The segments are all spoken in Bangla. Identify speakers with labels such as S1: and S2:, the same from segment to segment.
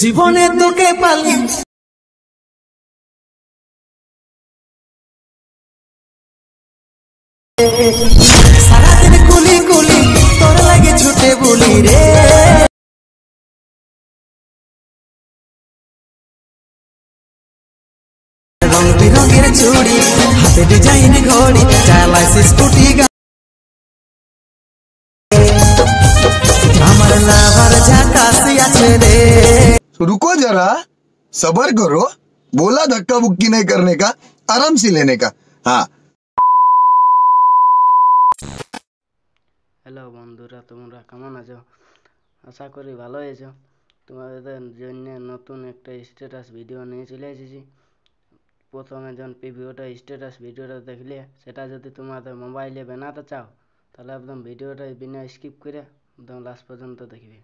S1: জীবনে তোকে পালি সারাদিন কুলি কুলি তোর লাগে ছুটে বলি রে রং বিরঙের চুড়ি হাতে ডিজাইন ঘড়ি চালাইছি স্কুটি আমার লাভার ঝাকাসি আছে রে।
S2: रुको जरा सबर करो बोला धक्का बुक्की नहीं करने का आराम से लेने का हाँ।
S3: হ্যালো বন্ধুরা, তোমরা কেমন আছো? আশা করি ভালো আছো। তোমাদের জন্য নতুন একটা স্ট্যাটাস ভিডিও নিয়ে চলে এসেছি। প্রথমে যখন ভিডিওটা স্ট্যাটাস ভিডিওটা দেখলে সেটা যদি তোমাদের মোবাইলে বানাতে চাও তাহলে একদম ভিডিওটা বিনা স্কিপ করে একদম লাস্ট পর্যন্ত দেখবে।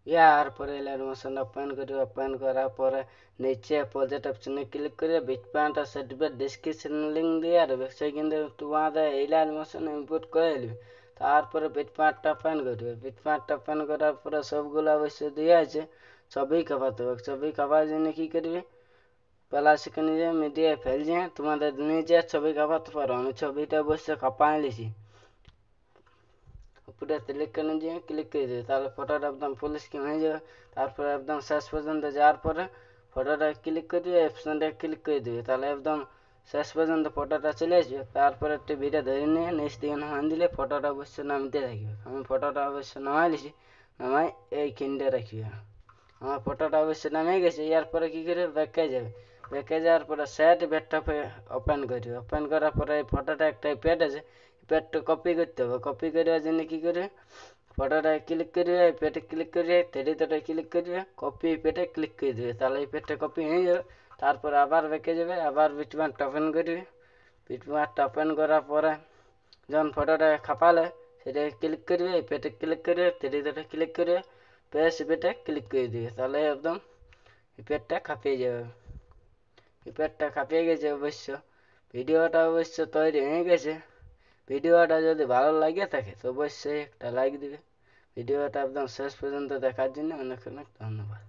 S3: ইয়ার পরে এলার মোশন ওপেন করি, ওপেন করার পরে নিচে প্রজেক্ট অপশনে ক্লিক করে বিটপ্যান্টটা সার্টিফিকেট ডেসক্রিপশন লিঙ্ক দিয়ে দেবে, সেখানে তোমাদের এলার মোশন ইম্পোর্ট করে নেবে। তারপরে বিটপ্যান্টটা ওপেন করবে, বিটপ্যান্টটা ওপেন করার পরে সবগুলো অবশ্য দিয়ে আছে। ছবি কাপাতে হবে, ছবি কাপার জন্য কী করবে, প্লাস সেখানে যে মিডিয়া ফেল যে তোমাদের নিজে ছবি কাপাতে পারো। আমি ছবিটা অবশ্য কাপাই নিয়েছি। উপরে সিলেক্ট করে দিয়ে ক্লিক করে দেবে, তাহলে ফটোটা একদম ফুল স্ক্রিন হয়ে যাবে। তারপরে একদম শেষ পর্যন্ত যাওয়ার পরে ফটোটা ক্লিক করে দিয়ে অপশনটা ক্লিক করে দেবে, তাহলে একদম শেষ পর্যন্ত ফটোটা চলে আসবে। তারপরে একটি ভিডিও ধরে নিয়ে নেক্সট দিকে নামান দিলে ফটোটা অবশ্য নামতে থাকবে। আমি ফটোটা অবশ্য নামাই নিয়েছি, নামাই এই কিনতে রাখবে। আমার ফটোটা অবশ্য নামে গেছে। এরপরে কী করে ব্যাকে যাবে, ব্যাকে যাওয়ার পরে সেট ইফেক্টটা ওপেন করবে, ওপেন করার পরে এই ফটোটা একটা ইফেক্ট আছে, ইফেক্টটা কপি করতে হবে। কপি করার জন্য কী করে, ফটোটা ক্লিক করবে, ইফেক্টে ক্লিক করবে, থ্রিতে ক্লিক করবে, কপি ইফেক্টে ক্লিক করে দেবে, তাহলে ইফেক্টটা কপি হয়ে যাবে। তারপর আবার ব্যাকে যাবে, আবার বিটম্যাপটা ওপেন করবে, বিটম্যাপটা ওপেন করার পরে যখন ফটোটা খাপালে সেটা ক্লিক করবে, ইফেক্টে ক্লিক করবে, থ্রিতে ক্লিক করবে, প্রেস ইফেক্টে ক্লিক করে দেবে, তাহলে একদম ইফেক্টটা খাপিয়ে যাবে। ইফেক্টটা খাপিয়ে গেছে অবশ্য। ভিডিওটা অবশ্য তৈরি হয়ে গেছে। ভিডিওটা যদি ভালো লাগে থাকে তো অবশ্যই একটা লাইক দিবে। ভিডিওটা একদম শেষ পর্যন্ত দেখার জন্য অনেক অনেক ধন্যবাদ।